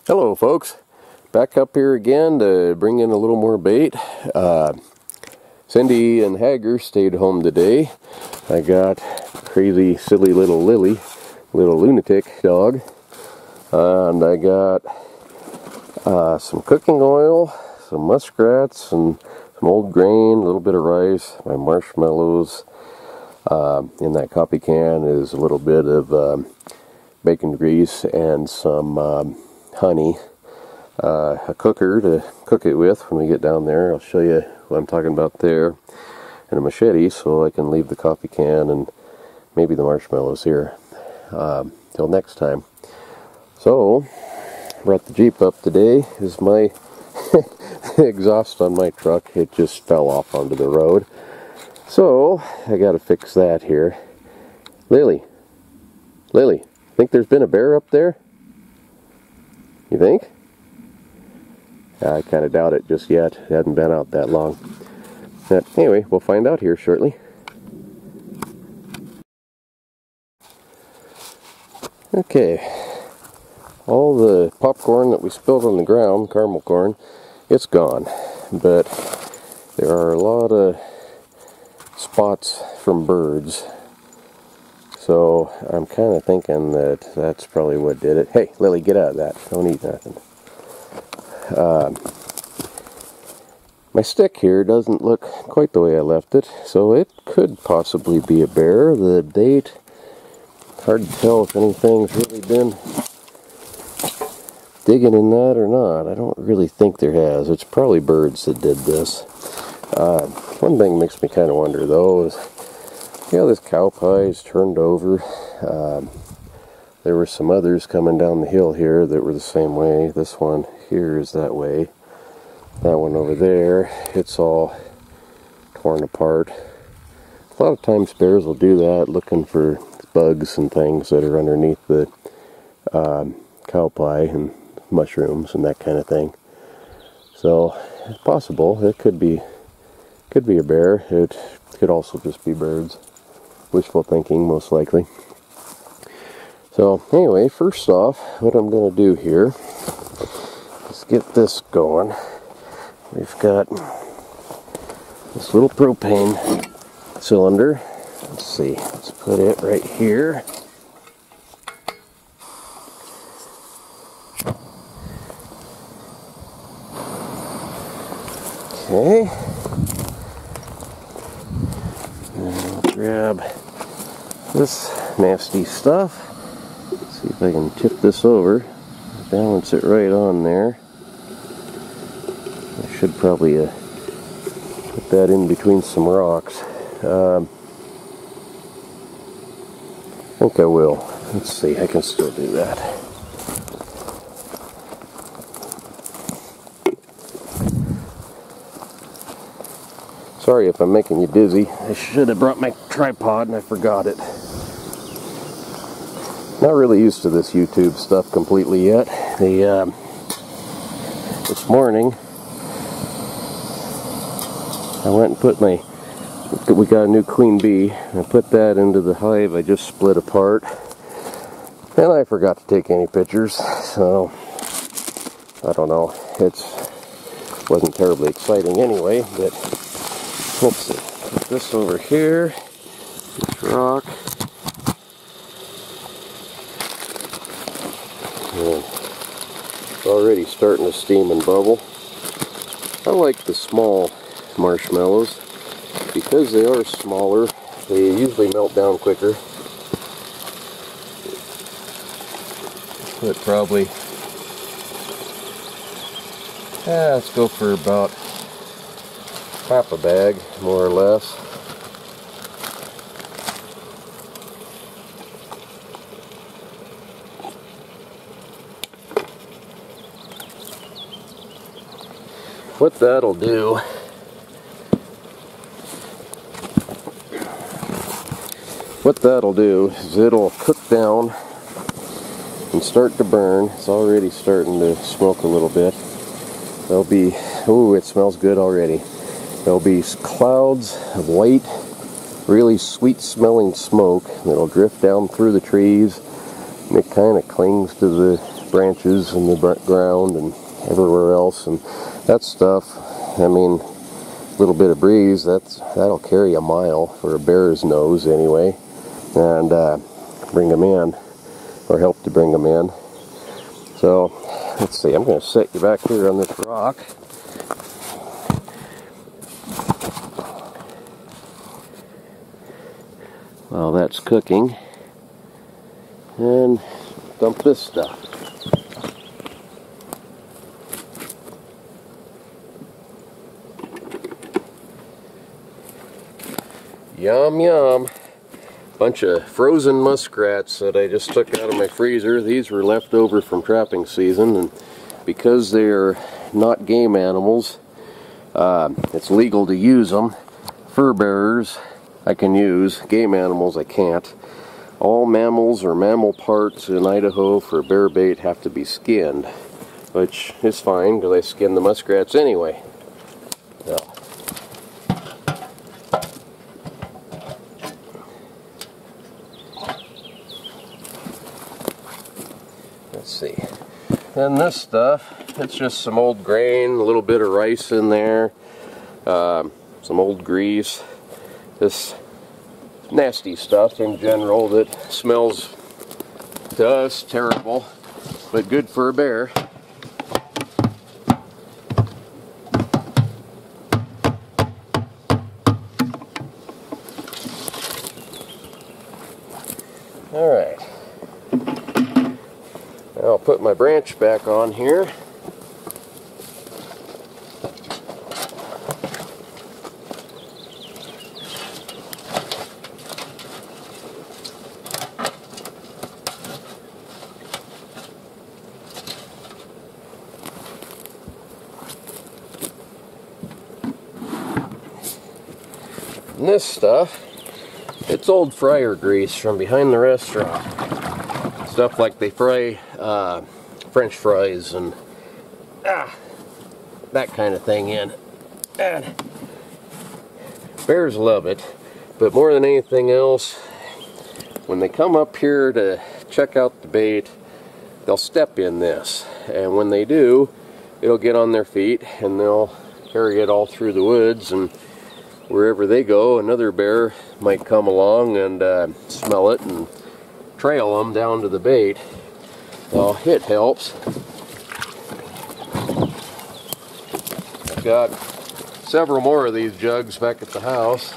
Hello folks, back up here again to bring in a little more bait. Cindy and Hager stayed home today. I got crazy silly little Lily, little lunatic dog, and I got some cooking oil, some muskrats, and some old grain, a little bit of rice, my marshmallows. In that coffee can is a little bit of bacon grease and some honey, a cooker to cook it with when we get down there. I'll show you what I'm talking about there, and a machete so I can leave the coffee can and maybe the marshmallows here till next time. So brought the Jeep up today. Is my exhaust on my truck, it just fell off onto the road, so I gotta fix that here. Lily, think there's been a bear up there? You think? I kind of doubt it just yet. It hasn't been out that long. But anyway, we'll find out here shortly. Okay. All the popcorn that we spilled on the ground, caramel corn, it's gone. But there are a lot of spots from birds. So I'm kind of thinking that that's probably what did it. Hey, Lily, get out of that. Don't eat nothing. My stick here doesn't look quite the way I left it, so it could possibly be a bear. The bait, hard to tell if anything's really been digging in that or not. I don't really think there has. It's probably birds that did this. One thing makes me kind of wonder though is, this cow pie is turned over. There were some others coming down the hill here that were the same way. This one here is that way. That one over there, it's all torn apart. A lot of times bears will do that, looking for bugs and things that are underneath the cow pie and mushrooms and that kind of thing. So it's possible. It could be a bear. It could also just be birds. Wishful thinking, most likely. So anyway, first off, what I'm going to do here is get this going. We've got this little propane cylinder. Let's see, let's put it right here. Okay. Grab this nasty stuff. Let's see if I can tip this over, balance it right on there. I should probably put that in between some rocks. I think I will. Let's see, I can still do that. Sorry if I'm making you dizzy. I should have brought my tripod and I forgot it. Not really used to this YouTube stuff completely yet. This morning I went and put we got a new queen bee. I put that into the hive I just split apart. And I forgot to take any pictures. So I don't know. It wasn't terribly exciting anyway, but let's see, put this over here, this rock, and it's already starting to steam and bubble. I like the small marshmallows, because they are smaller, they usually melt down quicker. But probably, let's go for about half a bag, more or less. What that'll do is it'll cook down and start to burn. It's already starting to smoke a little bit. There'll be, ooh, it smells good already. There'll be clouds of white, really sweet smelling smoke that'll drift down through the trees, and it kind of clings to the branches in the ground and everywhere else, and that stuff, I mean, a little bit of breeze, that'll carry a mile for a bear's nose anyway, and bring them in, or help to bring them in. So let's see, I'm going to set you back here on this rock. While that's cooking, and dump this stuff. Yum yum. Bunch of frozen muskrats that I just took out of my freezer. These were left over from trapping season, and because they're not game animals, it's legal to use them. Fur bearers I can use, game animals I can't. All mammals or mammal parts in Idaho for bear bait have to be skinned, which is fine because I skin the muskrats anyway. So. Let's see. And this stuff, it's just some old grain, a little bit of rice in there, some old grease, this nasty stuff in general that smells to us terrible, but good for a bear. Alright. I'll put my branch back on here. And this stuff, it's old fryer grease from behind the restaurant. Stuff like they fry French fries and that kind of thing in. And bears love it, but more than anything else, when they come up here to check out the bait, they'll step in this. And when they do, it'll get on their feet and they'll carry it all through the woods, and wherever they go, another bear might come along and smell it and trail them down to the bait. Well, it helps. I've got several more of these jugs back at the house.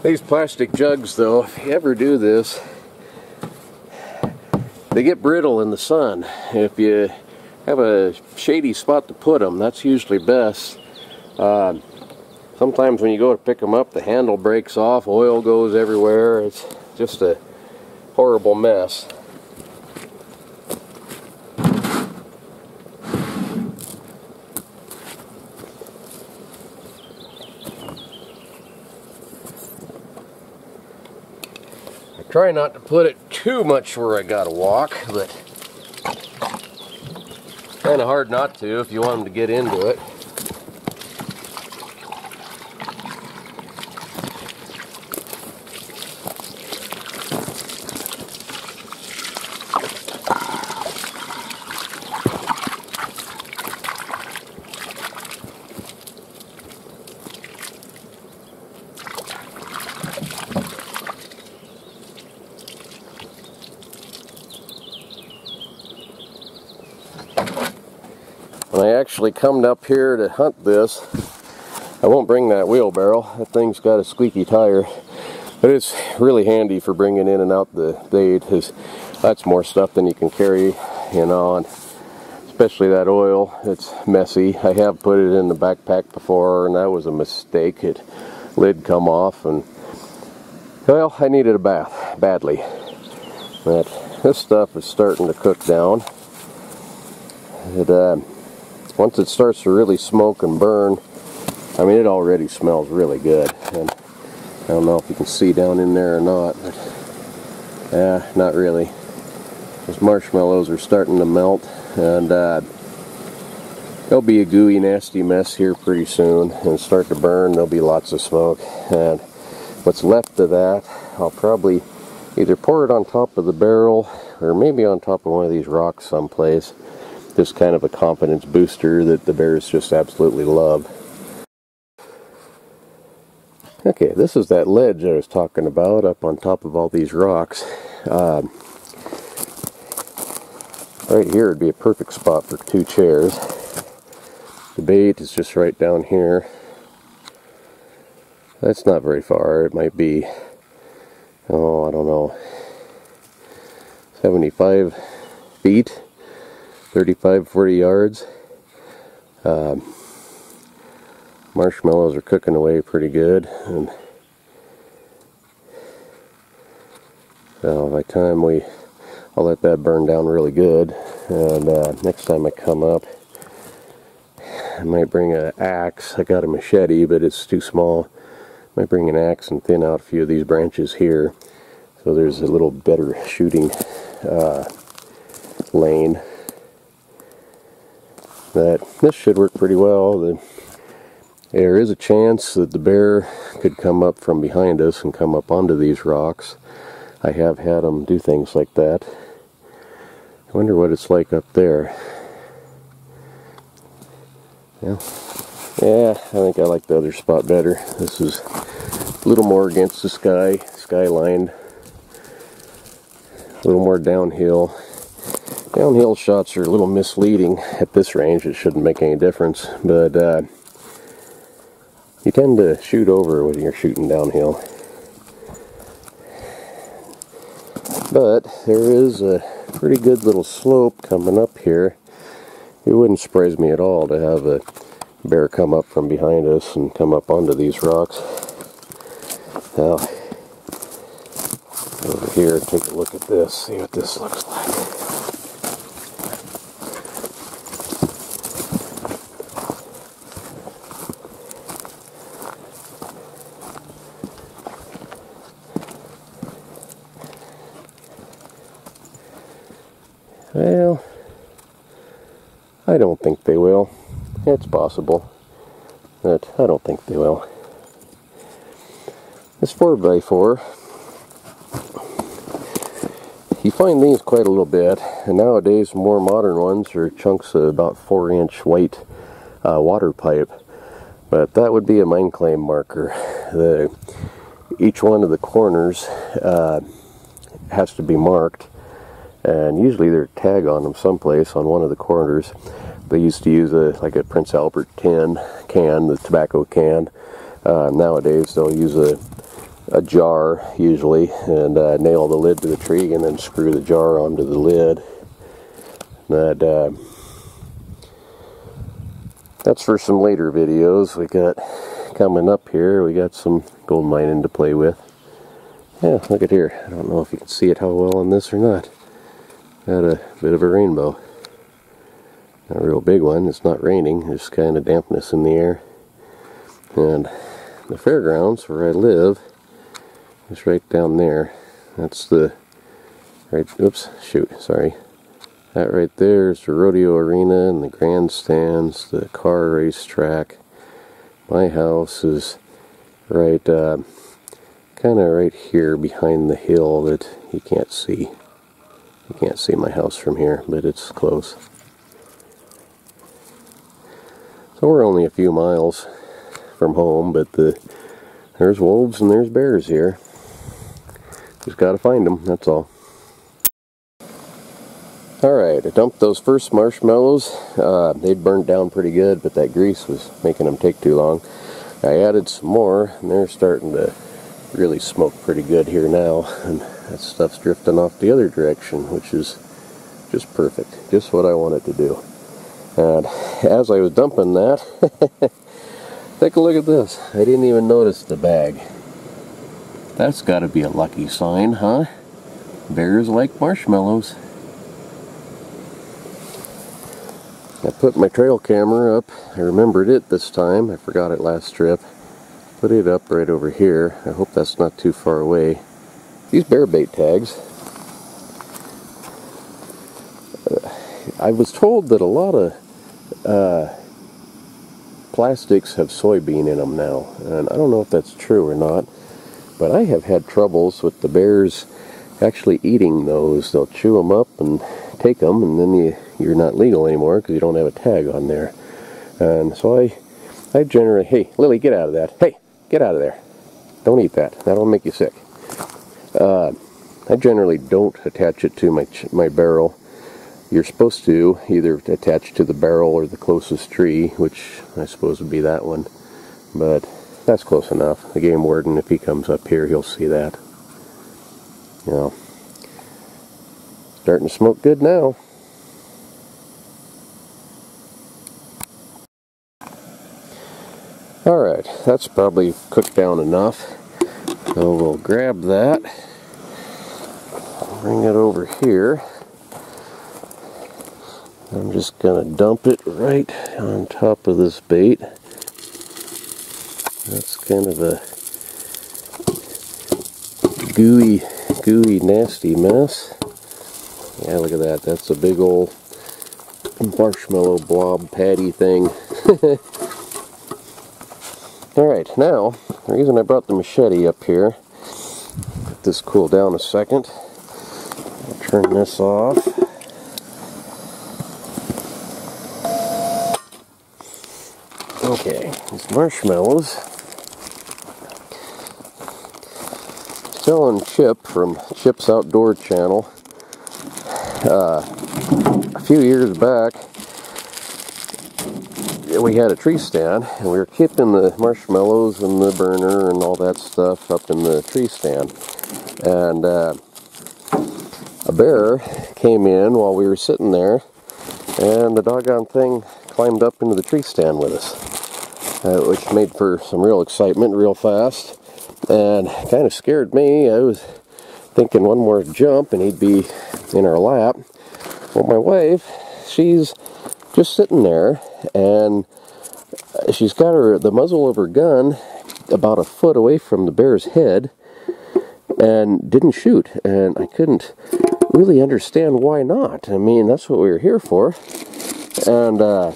These plastic jugs, though, if you ever do this, they get brittle in the sun. If you have a shady spot to put them, that's usually best. Sometimes when you go to pick them up, the handle breaks off, oil goes everywhere. It's just a horrible mess. Try not to put it too much where I gotta walk, but kind of hard not to if you want them to get into it. When I actually come up here to hunt this, I won't bring that wheelbarrow. That thing's got a squeaky tire. But it's really handy for bringing in and out the bait, because that's more stuff than you can carry, you know, and especially that oil. It's messy. I have put it in the backpack before, and that was a mistake. It lid come off, and well, I needed a bath badly. But this stuff is starting to cook down. Once it starts to really smoke and burn, I mean, it already smells really good. And I don't know if you can see down in there or not, but not really. Those marshmallows are starting to melt, and there'll be a gooey, nasty mess here pretty soon, and start to burn. There'll be lots of smoke, and what's left of that, I'll probably either pour it on top of the barrel, or maybe on top of one of these rocks someplace. Just kind of a confidence booster that the bears just absolutely love. Okay, this is that ledge I was talking about up on top of all these rocks. Right here would be a perfect spot for 2 chairs. The bait is just right down here. That's not very far. It might be, oh, I don't know, 75 feet, 35, 40 yards. Marshmallows are cooking away pretty good, and so by the time I'll let that burn down really good, and next time I come up, I might bring an axe. I got a machete, but it's too small. I might bring an axe and thin out a few of these branches here, so there's a little better shooting lane. But this should work pretty well. There is a chance that the bear could come up from behind us and come up onto these rocks. I have had them do things like that. I wonder what it's like up there. Yeah, I think I like the other spot better. This is a little more against the skyline, a little more downhill. Downhill shots are a little misleading at this range. It shouldn't make any difference, but you tend to shoot over when you're shooting downhill. But there is a pretty good little slope coming up here. It wouldn't surprise me at all to have a bear come up from behind us and come up onto these rocks. Now, over here, take a look at this, see what this looks like. Well, I don't think they will. It's possible, but I don't think they will. This 4x4, you find these quite a little bit, and nowadays more modern ones are chunks of about 4-inch white water pipe, but that would be a mine claim marker. Each one of the corners has to be marked, and usually there's a tag on them someplace on one of the corners. They used to use like a Prince Albert can, the tobacco can. Nowadays they'll use a jar usually, and nail the lid to the tree and then screw the jar onto the lid. That's for some later videos. We got coming up here, we got some gold mining to play with. Yeah, look at here. I don't know if you can see it how well on this or not. Got a bit of a rainbow. Not a real big one. It's not raining. There's kind of dampness in the air. And the fairgrounds where I live is right down there. That's the oops, shoot, sorry. That right there is the rodeo arena and the grandstands, the car racetrack. My house is right, kind of right here behind the hill that you can't see. You can't see my house from here, but it's close. So we're only a few miles from home, but there's wolves and there's bears here. Just gotta find them, that's all. Alright, I dumped those first marshmallows. They'd burned down pretty good, but that grease was making them take too long. I added some more, and they're starting to really smoke pretty good here now. And that stuff's drifting off the other direction, which is just perfect. Just what I wanted to do. And as I was dumping that, take a look at this. I didn't even notice the bag. That's got to be a lucky sign, huh? bears like marshmallows. I put my trail camera up. I remembered it this time. I forgot it last trip. Put it up right over here. I hope that's not too far away. These bear bait tags. I was told that a lot of plastics have soybean in them now, and I don't know if that's true or not, but I have had troubles with the bears actually eating those. They'll chew them up and take them, and then you're not legal anymore because you don't have a tag on there. And so I generally, hey, Lily, get out of that. Hey, get out of there. Don't eat that. That'll make you sick. I generally don't attach it to my barrel. You're supposed to either attach to the barrel or the closest tree, which I suppose would be that one. But that's close enough. The game warden, if he comes up here, he'll see that. You know, starting to smoke good now. Alright, that's probably cooked down enough. So we'll grab that, bring it over here. I'm just going to dump it right on top of this bait. That's kind of a gooey, nasty mess. Yeah, look at that. That's a big old marshmallow blob patty thing. Alright, now, the reason I brought the machete up here, let this cool down a second. I'll turn this off. Okay, these marshmallows. Still on Chip from Chip's Outdoor Channel. A few years back, we had a tree stand, and we were keeping the marshmallows and the burner and all that stuff up in the tree stand. And a bear came in while we were sitting there, and the doggone thing climbed up into the tree stand with us, which made for some real excitement real fast, and kind of scared me. I was thinking one more jump and he'd be in our lap. Well, my wife, she's just sitting there, and she's got the muzzle of her gun about a foot away from the bear's head, and didn't shoot. And I couldn't really understand why not. I mean, that's what we were here for. And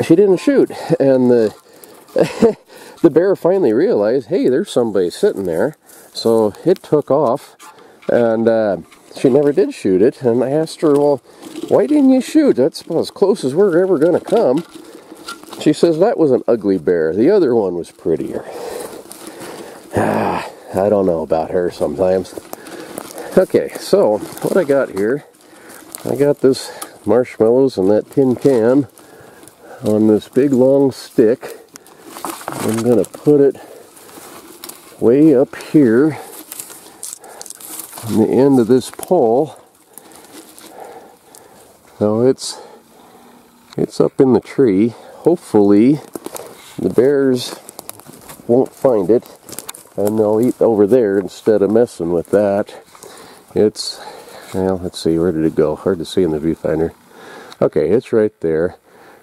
she didn't shoot, and the bear finally realized, hey, there's somebody sitting there. So it took off, and she never did shoot it. And I asked her, well, why didn't you shoot? That's about as close as we're ever going to come. She says that was an ugly bear. The other one was prettier. I don't know about her sometimes. Okay, so what I got here, I got this marshmallows in that tin can on this big long stick. I'm going to put it way up here on the end of this pole. So it's up in the tree. Hopefully the bears won't find it, and they'll eat over there instead of messing with that. Well, let's see, where did it go? Hard to see in the viewfinder. Okay, it's right there.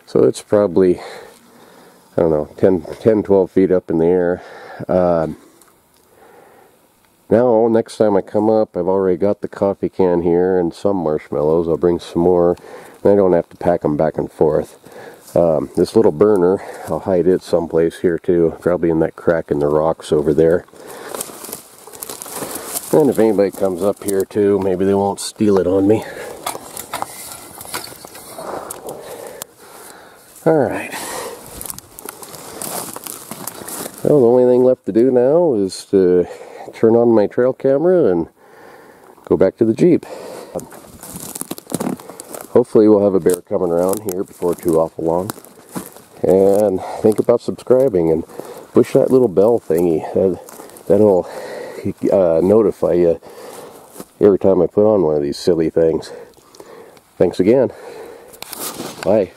So it's probably, I don't know, 10, 12 feet up in the air. Now, next time I come up, I've already got the coffee can here and some marshmallows. I'll bring some more, and I don't have to pack them back and forth. This little burner, I'll hide it someplace here too, probably in that crack in the rocks over there. And if anybody comes up here too, maybe they won't steal it on me. Alright. Well, the only thing left to do now is to turn on my trail camera and go back to the Jeep. Hopefully we'll have a bear coming around here before too awful long. And think about subscribing and push that little bell thingy. That'll notify you every time I put on one of these silly things. Thanks again. Bye.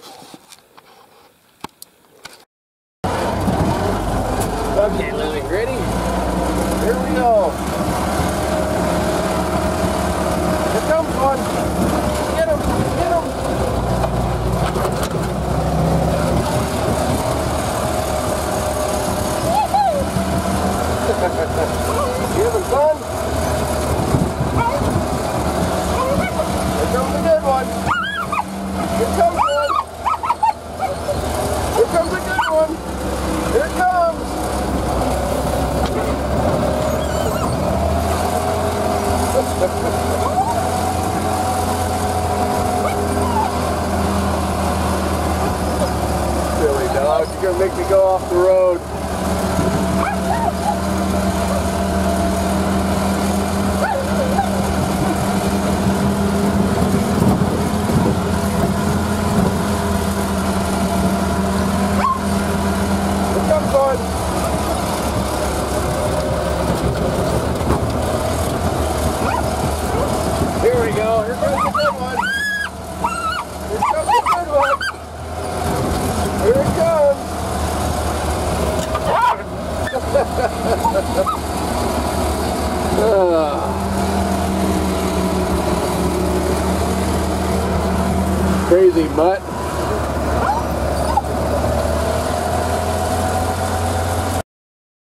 Okay, Lily, ready? Here we go. and make me go off the road. Here comes one. Here we go. Here comes the good one. Here comes the good one. Here it comes. Crazy mutt.